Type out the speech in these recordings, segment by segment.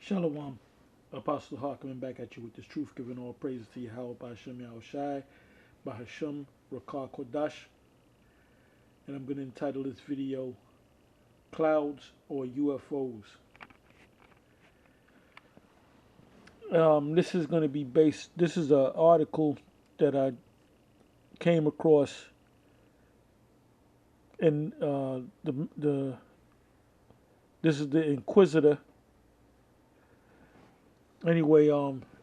Shalom, Apostle Harkonnen back at you with this truth, giving all praises to Yahweh Ba'Shem Yahushai, Bahashem Rakar Kodash, and I'm going to entitle this video, Clouds or UFOs. This is going to be based, this is an article that I came across in this is the Inquisitor. Anyway,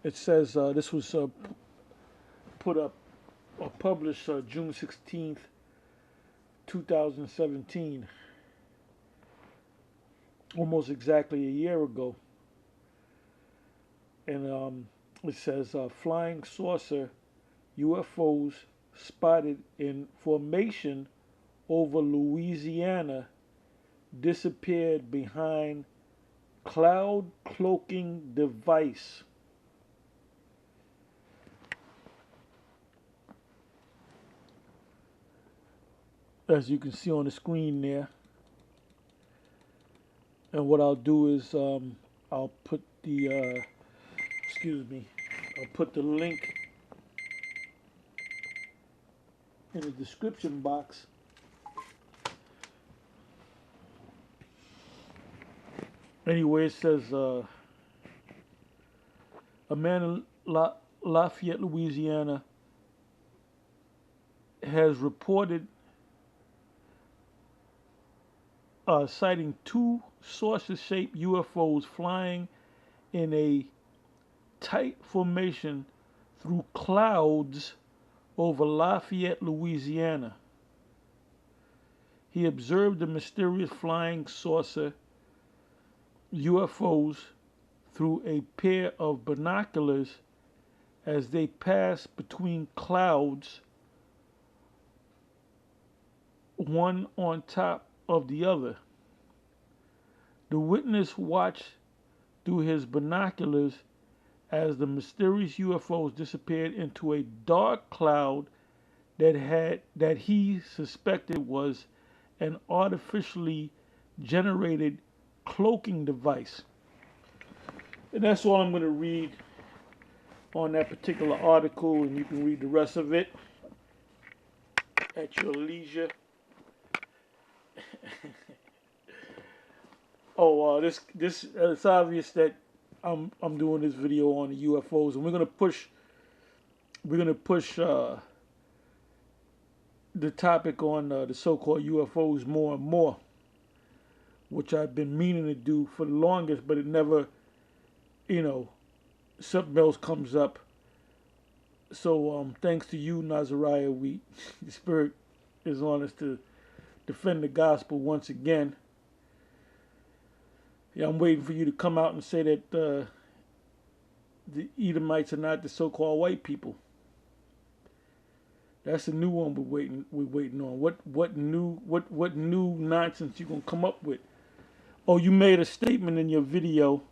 it says this was put up or published June 16th, 2017, almost exactly a year ago. And it says flying saucer UFOs spotted in formation over Louisiana disappeared behind cloud cloaking device. As you can see on the screen there. And what I'll do is I'll put the I'll put the link in the description box. Anyway, it says a man in Lafayette, Louisiana has reported sighting two saucer-shaped UFOs flying in a tight formation through clouds over Lafayette, Louisiana. He observed the mysterious flying saucer UFOs through a pair of binoculars as they passed between clouds, one on top of the other. The witness watched through his binoculars as the mysterious UFOs disappeared into a dark cloud that he suspected was an artificially generated cloaking device. And that's all I'm going to read on that particular article, and you can read the rest of it at your leisure. It's obvious that I'm doing this video on the UFOs, and we're gonna push the topic on the so-called UFOs more and more, which I've been meaning to do for the longest, but it never, something else comes up. So thanks to you, Nazariah, the Spirit is on us to defend the gospel once again. Yeah, I'm waiting for you to come out and say that the Edomites are not the so-called white people. That's a new one we're waiting on. What new nonsense you gonna come up with? Oh, you made a statement in your video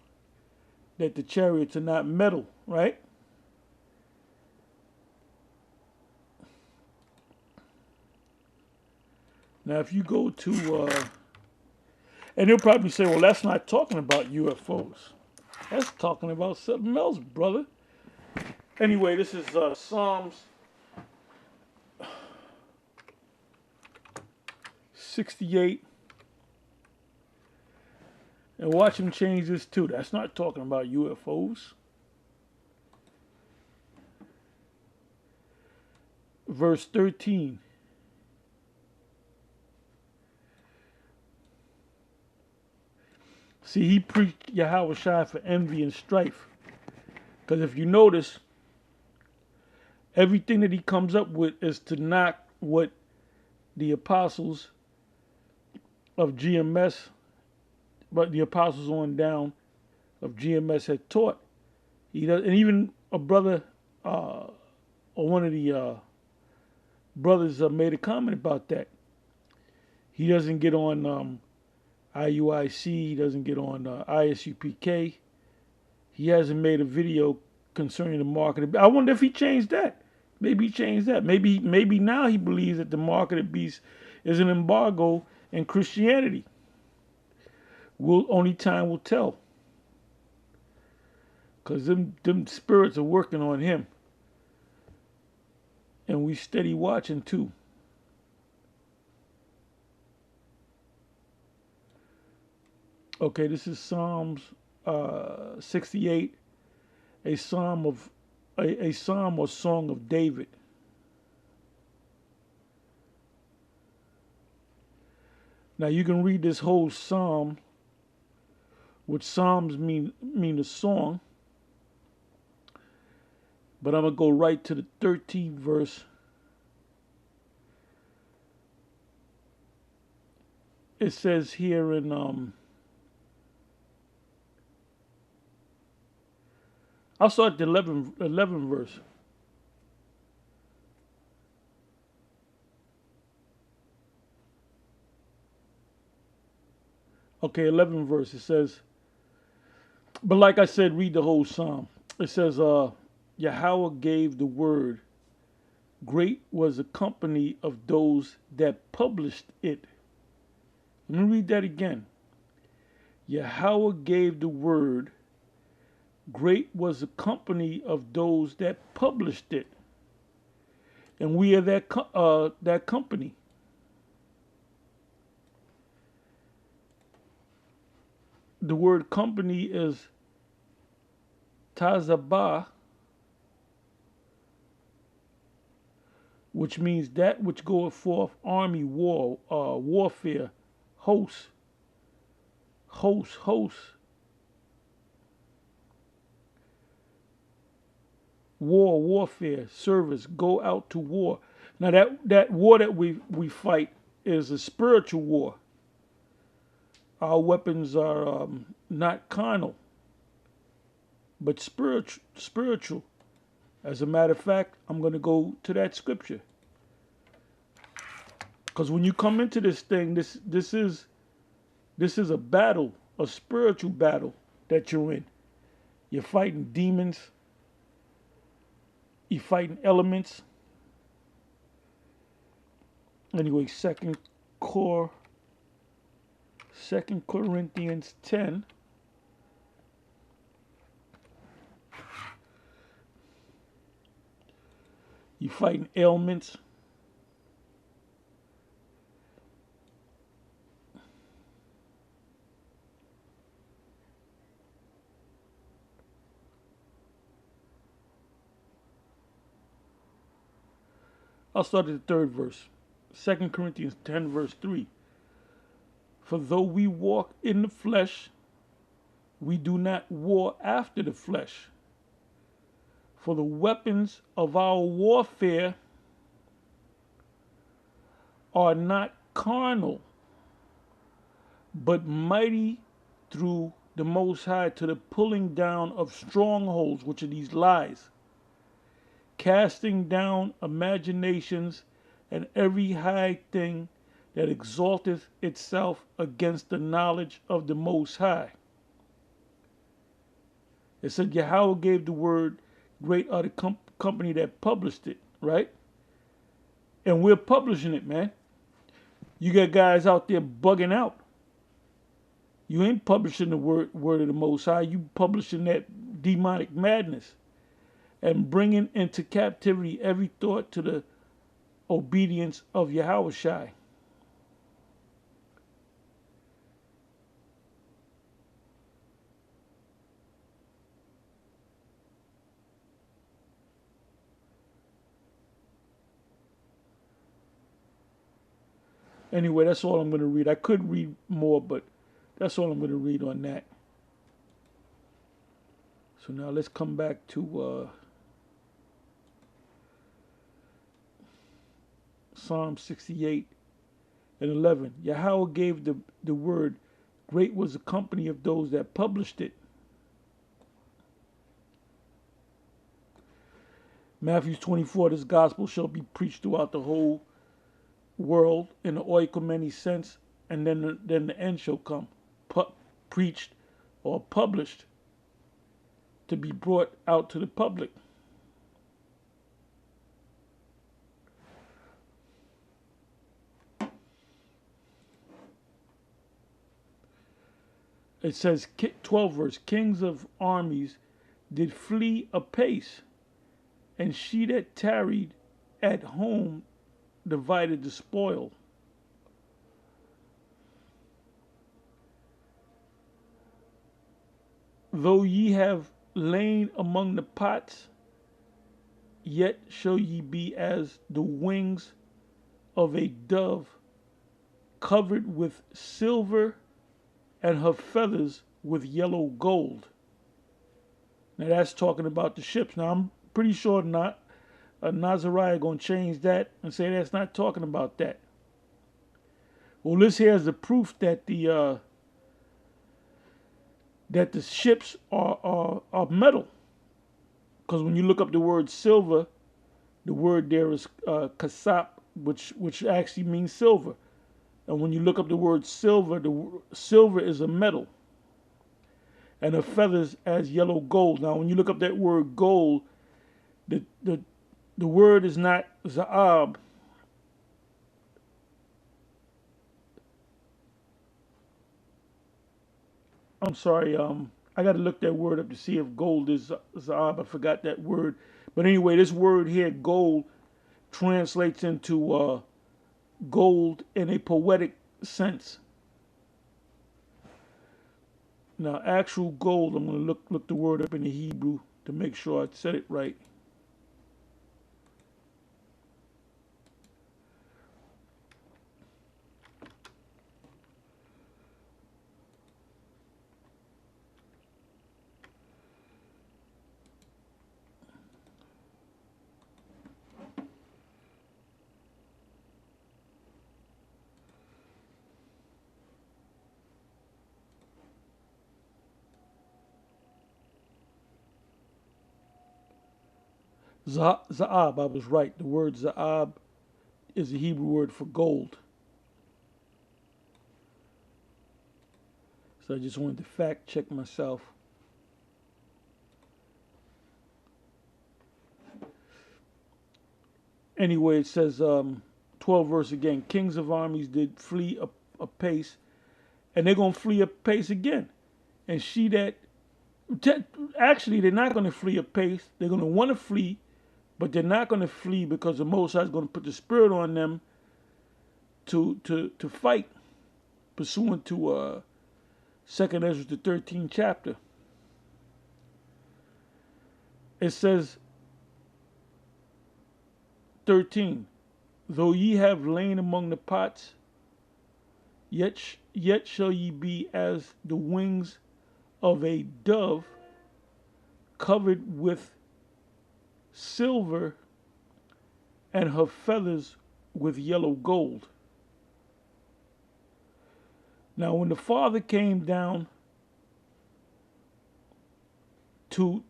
that the chariots are not metal, right? Now, if you go to and they'll probably say, well, that's not talking about UFOs. That's talking about something else, brother. Anyway, this is Psalms 68. And watch him change this too. That's not talking about UFOs. Verse 13. See, he preached Yahweh Shai for envy and strife. Because if you notice, everything that he comes up with is to knock what the apostles of GMS, but the apostles on down of GMS had taught. He does, and even a brother, or one of the brothers made a comment about that. He doesn't get on IUIC, he doesn't get on ISUPK. He hasn't made a video concerning the mark of the beast. I wonder if he changed that. Maybe he changed that. Maybe now he believes that the mark of the beast is an embargo in Christianity. Only time will tell. Because them spirits are working on him. And we steady watching too. Okay, this is Psalms 68, a psalm of a psalm or song of David. Now you can read this whole psalm, which psalms mean a song, but I'm gonna go right to the 13th verse. It says here in I'll start at the 11 verse. Okay, 11 verse. It says, but like I said, read the whole psalm. It says, Yahweh gave the word. Great was the company of those that published it. Let me read that again. Yahweh gave the word. Great was the company of those that published it. And we are that company. The word company is tazabah, which means that which goeth forth army warfare, host. Warfare, service, go out to war. Now that war that we fight is a spiritual war. Our weapons are not carnal, but spiritual. As a matter of fact, I'm going to go to that scripture. Because when you come into this thing, this is a battle, a spiritual battle that you're in. You're fighting demons. You're fighting elements. Anyway, Second Corinthians 10. You're fighting ailments. I'll start at the 3rd verse. 2 Corinthians 10, verse 3. For though we walk in the flesh, we do not war after the flesh. For the weapons of our warfare are not carnal, but mighty through the Most High to the pulling down of strongholds, which are these lies, casting down imaginations and every high thing that exalteth itself against the knowledge of the Most High. It said Yahweh gave the word, great are the company that published it, right? And we're publishing it, man. You got guys out there bugging out. You ain't publishing the word of the Most High. You publishing that demonic madness and bringing into captivity every thought to the obedience of Yahweh Shai. Anyway, that's all I'm going to read. I could read more, but that's all I'm going to read on that. So now let's come back to Psalm 68 and 11. Yahweh gave the word. Great was the company of those that published it. Matthew 24, this gospel shall be preached throughout the whole world in the oikoumene sense, and then the end shall come. Preached or published to be brought out to the public. It says, 12 verse, kings of armies did flee apace, and she that tarried at home divided the spoil. Though ye have lain among the pots, yet shall ye be as the wings of a dove, covered with silver, and her feathers with yellow gold. Now that's talking about the ships. Now I'm pretty sure not Nazariah going to change that and say that's not talking about that. Well, this here is the proof that the ships are metal. Because when you look up the word silver, the word there is kasap, which actually means silver. And when you look up the word silver, the silver is a metal. And the feathers as yellow gold. Now, when you look up that word gold, the word is not zaab. I'm sorry. I got to look that word up to see if gold is zaab. I forgot that word. But anyway, this word here, gold, translates into gold in a poetic sense. Now, actual gold, I'm going to look the word up in the Hebrew to make sure I said it right. Za'ab, I was right. The word za'ab is the Hebrew word for gold. So I just wanted to fact check myself. Anyway, it says 12 verse again. Kings of armies did flee apace, and they're going to flee apace again. And she that, actually, they're not going to flee apace. They're going to want to flee, but they're not going to flee because the Most High is going to put the Spirit on them to fight, pursuant to 2nd Ezra, the 13th chapter. It says, 13, though ye have lain among the pots, yet shall ye be as the wings of a dove, covered with silver, and her feathers with yellow gold. Now, when the Father came down to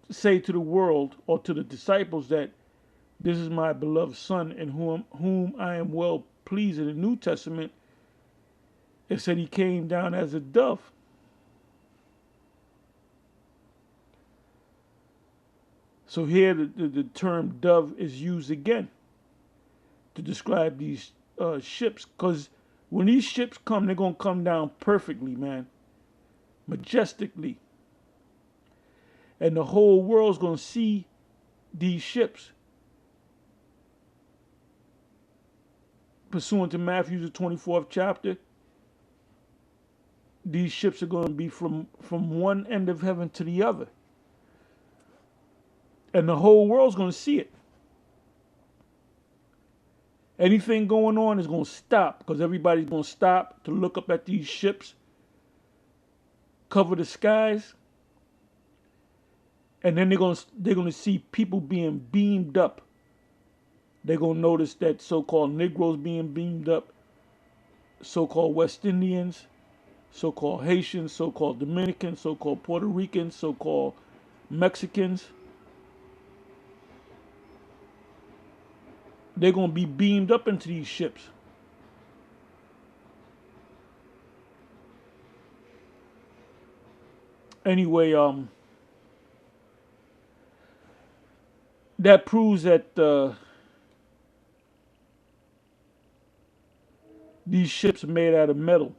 say to the world or to the disciples that this is my beloved Son in whom I am well pleased, in the New Testament, it said he came down as a dove. So here the term dove is used again to describe these ships, because when these ships come, they're going to come down perfectly, man, majestically. And the whole world's going to see these ships. Pursuant to Matthew, the 24th chapter, these ships are going to be from one end of heaven to the other. And the whole world's going to see it. Anything going on is going to stop, because everybody's going to stop to look up at these ships, cover the skies, and then they're going to see people being beamed up. They're going to notice that so-called Negroes being beamed up, so-called West Indians, so-called Haitians, so-called Dominicans, so-called Puerto Ricans, so-called Mexicans. They're going to be beamed up into these ships. Anyway, that proves that these ships are made out of metal.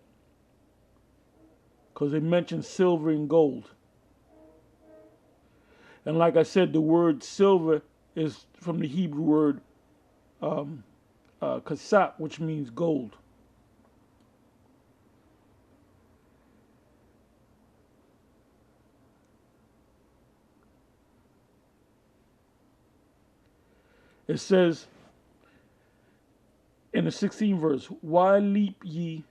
because they mention silver and gold. And like I said, the word silver is from the Hebrew word kasap, which means gold. It says in the 16th verse, why leap ye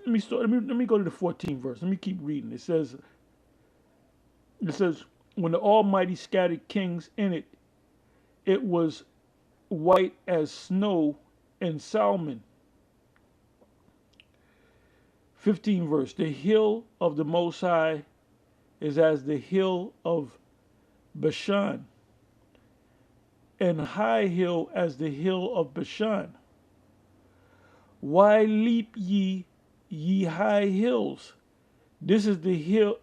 let me go to the 14th verse. Let me keep reading. It says when the Almighty scattered kings in it, it was white as snow and salmon. 15th verse, the hill of the Most High is as the hill of Bashan, and high hill as the hill of Bashan. Why leap ye, ye high hills? This is the hill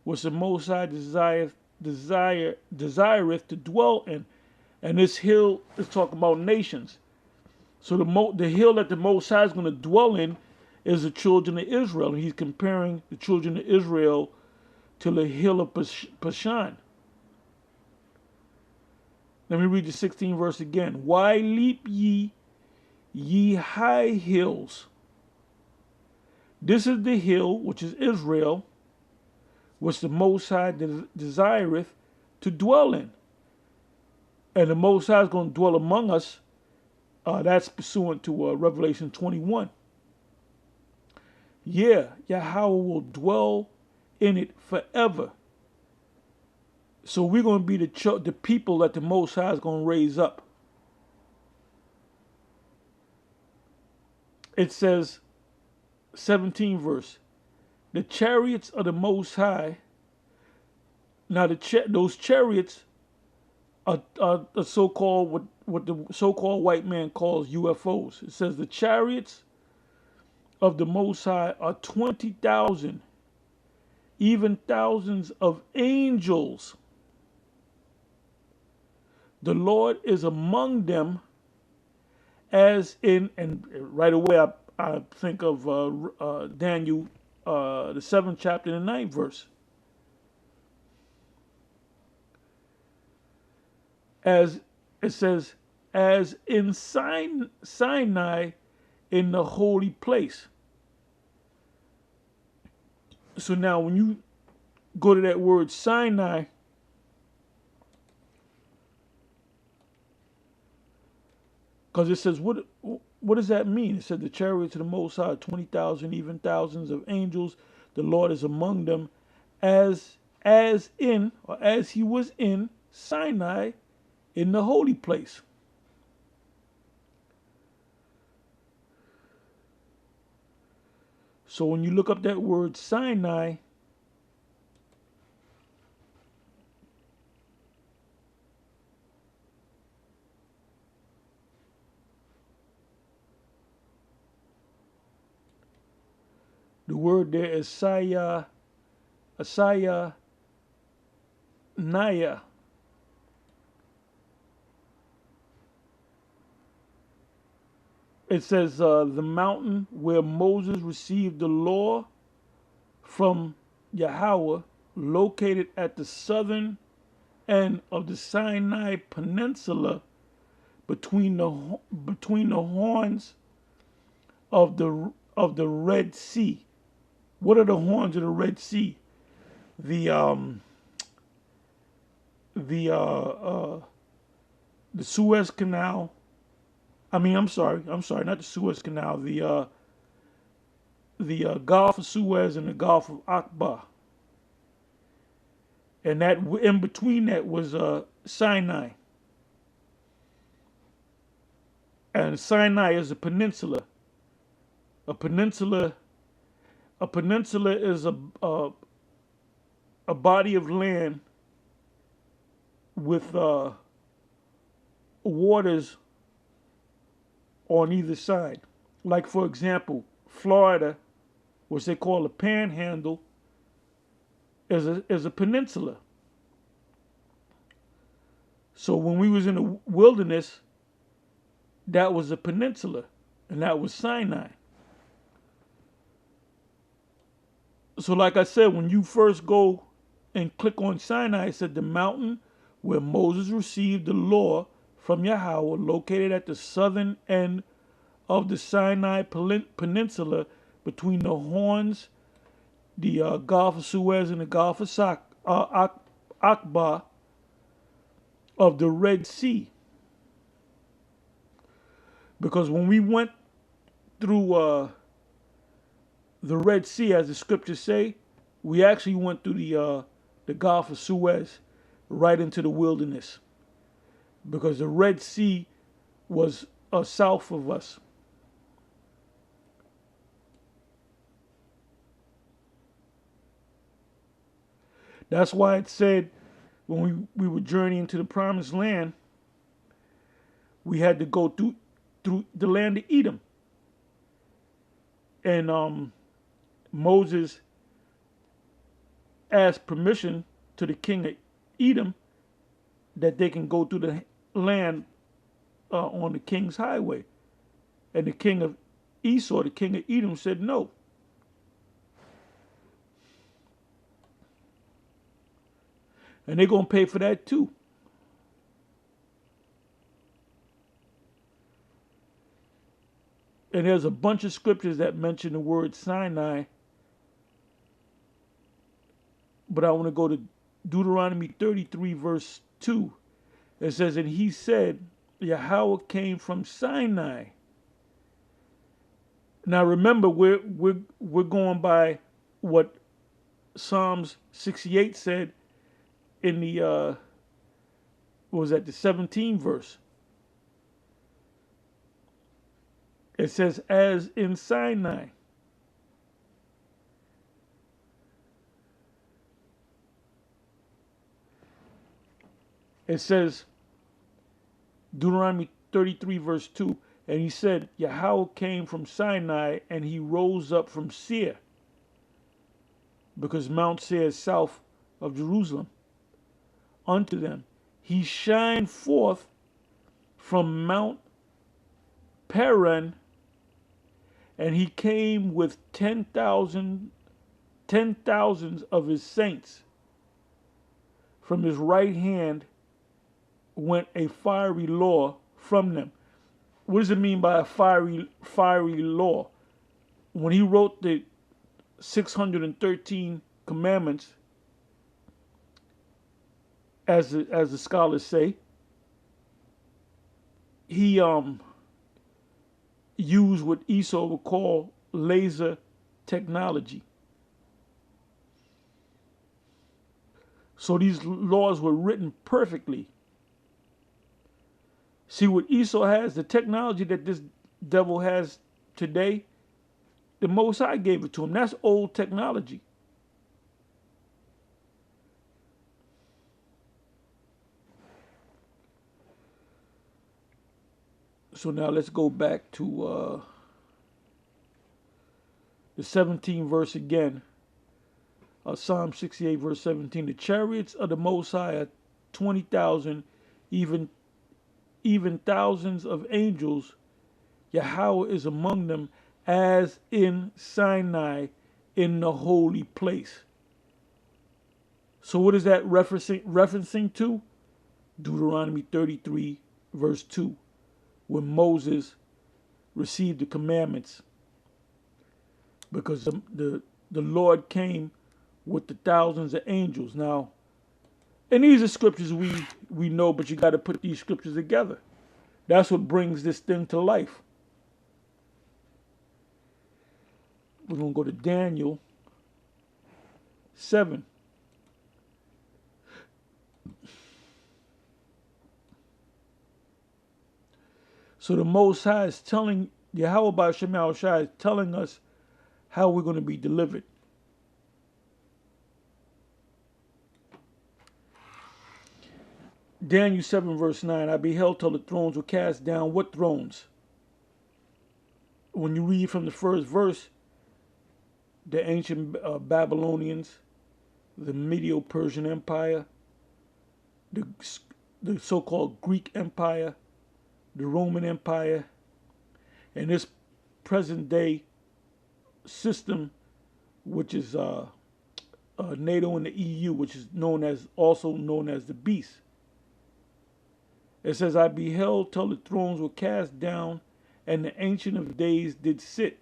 which the Most High desireth to dwell in. And this hill is talking about nations. So the hill that the Most High is going to dwell in is the children of Israel. And he's comparing the children of Israel to the hill of Bashan. Let me read the 16th verse again. Why leap ye, ye high hills? This is the hill, which is Israel, which the Most High desireth to dwell in. And the Most High is going to dwell among us. That's pursuant to Revelation 21. Yeah, Yahweh will dwell in it forever. So we're going to be the people that the Most High is going to raise up. It says, 17th verse, the chariots of the Most High. Now those chariots are the so-called what the so-called white man calls UFOs. It says the chariots of the Most High are 20,000, even thousands of angels. The Lord is among them, as in, and right away I think of Daniel, the 7th chapter and the 9th verse. As it says, as in Sinai in the holy place. So now when you go to that word Sinai, because it says, what does that mean? It said the chariots of the Most High, 20,000, even thousands of angels. The Lord is among them, as he was in Sinai in the holy place. So when you look up that word Sinai, the word there is Asaya Naya. It says the mountain where Moses received the law from Yahweh, located at the southern end of the Sinai Peninsula, between the horns of the Red Sea. What are the horns of the Red Sea? The Suez Canal. I'm sorry, not the Suez Canal. The Gulf of Suez and the Gulf of Aqaba. And that in between that was Sinai. And Sinai is a peninsula. A peninsula is a body of land with waters on either side. Like, for example, Florida, which they call a panhandle, is a peninsula. So when we was in the wilderness, that was a peninsula, and that was Sinai. So like I said, when you first go and click on Sinai, it said the mountain where Moses received the law from Yahweh, located at the southern end of the Sinai Peninsula between the Horns, the Gulf of Suez, and the Gulf of Aqaba of the Red Sea. Because when we went through the Red Sea, as the scriptures say, we actually went through the Gulf of Suez right into the wilderness, because the Red Sea was south of us. That's why it said when we were journeying to the promised land, we had to go through the land of Edom. And Moses asked permission to the king of Edom that they can go through the land on the king's highway. And the king of Esau, the king of Edom, said no. And they're going to pay for that too. And there's a bunch of scriptures that mention the word Sinai. But I want to go to Deuteronomy 33, verse 2. It says, and he said, Yahweh came from Sinai. Now remember, we're going by what Psalms 68 said in the what was that, the 17th verse. It says, as in Sinai. It says, Deuteronomy 33, verse 2, and he said, Yahweh came from Sinai, and he rose up from Seir, because Mount Seir is south of Jerusalem, unto them. He shined forth from Mount Paran, and he came with 10,000 of his saints. From his right hand went a fiery law from them. What does it mean by a fiery law? When he wrote the 613 commandments, as the scholars say, he used what Esau would call laser technology. So these laws were written perfectly. See, what Esau has, the technology that this devil has today, the Most High gave it to him. That's old technology. So now let's go back to the 17th verse again. Psalm 68, verse 17. The chariots of the Most High are 20,000, even thousands of angels. Yahweh is among them, as in Sinai, in the holy place. So what is that referencing to? Deuteronomy 33, verse 2, when Moses received the commandments. Because the Lord came with the thousands of angels. Now, and these are scriptures we know, but you got to put these scriptures together. That's what brings this thing to life. We're going to go to Daniel 7. So the Most High is telling, Yahweh by Shema Shai is telling us how we're going to be delivered. Daniel 7, verse 9, I beheld till the thrones were cast down. What thrones? When you read from the first verse, the ancient Babylonians, the Medo-Persian Empire, the so-called Greek Empire, the Roman Empire, and this present day system, which is NATO and the EU, which is also known as the beast. It says, I beheld till the thrones were cast down, and the Ancient of Days did sit,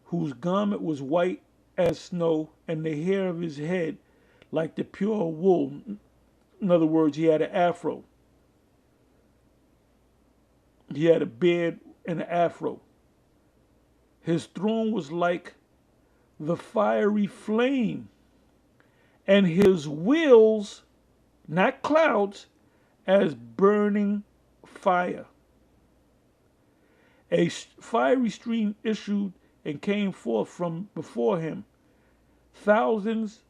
whose garment was white as snow, and the hair of his head like the pure wool. In other words, he had an afro. He had a beard and an afro. His throne was like the fiery flame, and his wheels, not clouds, as burning fire. A fiery stream issued and came forth from before him. Thousands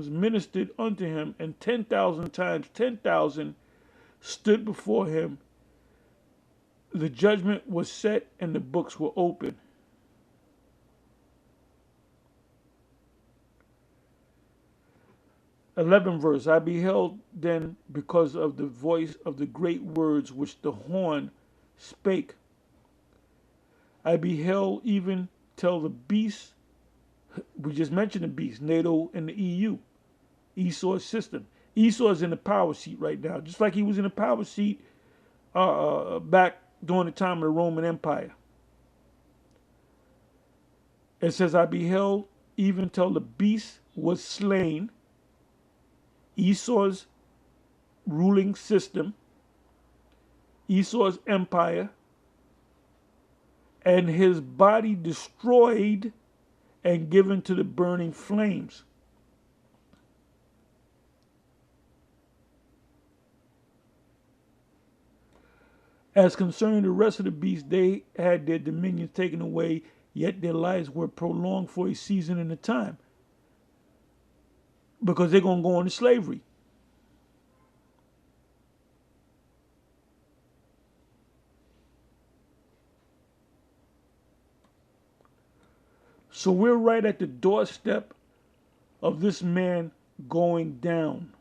ministered unto him, and 10,000 times 10,000 stood before him. The judgment was set, and the books were open. Eleventh verse, I beheld then, because of the voice of the great words which the horn spake. I beheld even till the beast, we just mentioned the beast, NATO and the EU, Esau's system. Esau is in the power seat right now, just like he was in the power seat back during the time of the Roman Empire. It says, I beheld even till the beast was slain, Esau's ruling system, Esau's empire, and his body destroyed and given to the burning flames. As concerning the rest of the beasts, they had their dominions taken away, yet their lives were prolonged for a season and a time, because they're going to go into slavery. So we're right at the doorstep of this man going down.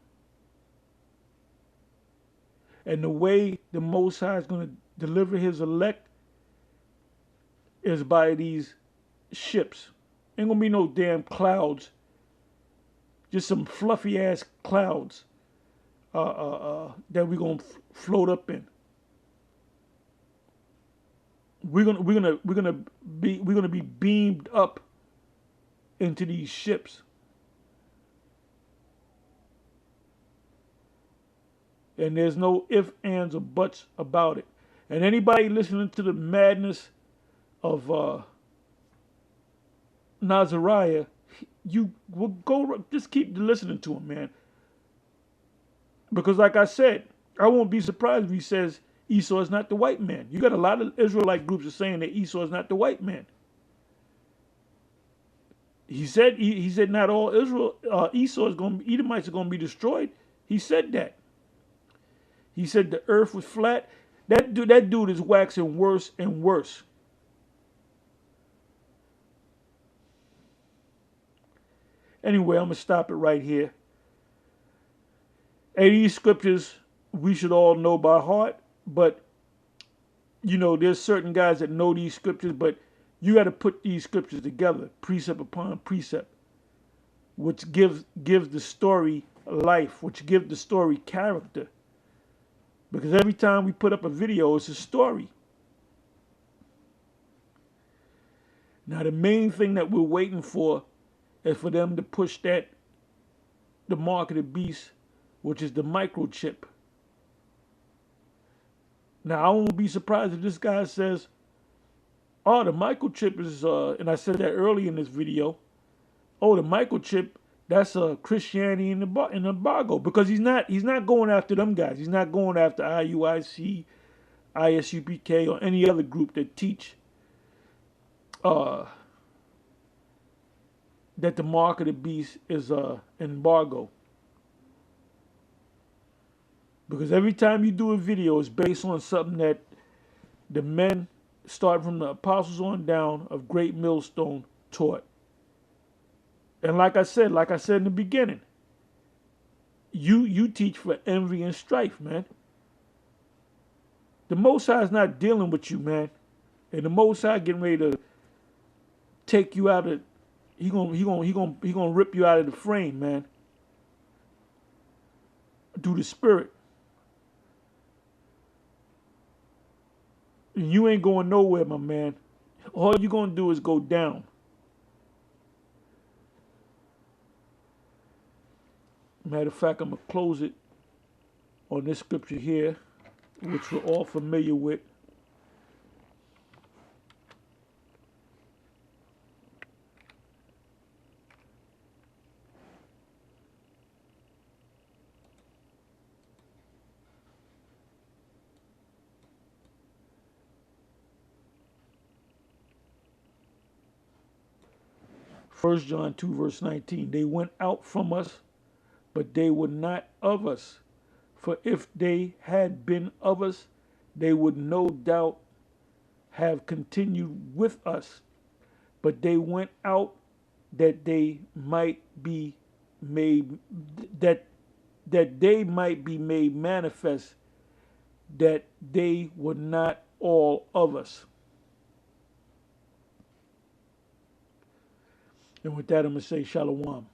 And the way the Most High is going to deliver his elect is by these ships. Ain't going to be no damn clouds. Just some fluffy ass clouds that we're going to float up in. We're gonna be beamed up into these ships. And there's no ifs, ands, or buts about it. And anybody listening to the madness of Nazariah, you will go, just keep listening to him, man. Because like I said, I won't be surprised if he says Esau is not the white man. You got a lot of Israelite groups are saying that Esau is not the white man. He said not all Esau is going, Edomites are going to be destroyed. He said that. He said the earth was flat. That dude is waxing worse and worse. Anyway, I'm going to stop it right here. And these scriptures we should all know by heart, but you know, there's certain guys that know these scriptures, but you got to put these scriptures together, precept upon precept, which gives the story life, which gives the story character. Because every time we put up a video, it's a story. Now, the main thing that we're waiting for is for them to push the mark of the beast, which is the microchip. Now, I won't be surprised if this guy says, oh, the microchip is, and I said that early in this video, oh, the microchip, that's Christianity in the embargo, because he's not going after them guys. He's not going after IUIC, ISUPK, or any other group that teach that the mark of the beast is embargo. Because every time you do a video, it's based on something that the men, starting from the apostles on down of Great Millstone, taught. And like I said in the beginning, you teach for envy and strife, man. The Most High is not dealing with you, man. And the Most High getting ready to take you out of. He gonna rip you out of the frame, man. Through the Spirit. And you ain't going nowhere, my man. All you gonna do is go down. Matter of fact, I'm gonna close it on this scripture here, which we're all familiar with. First John 2, verse 19. They went out from us, but they were not of us. For if they had been of us, they would no doubt have continued with us. But they went out that they might be made that they might be made manifest that they were not all of us. And with that, I'm going to say shalom.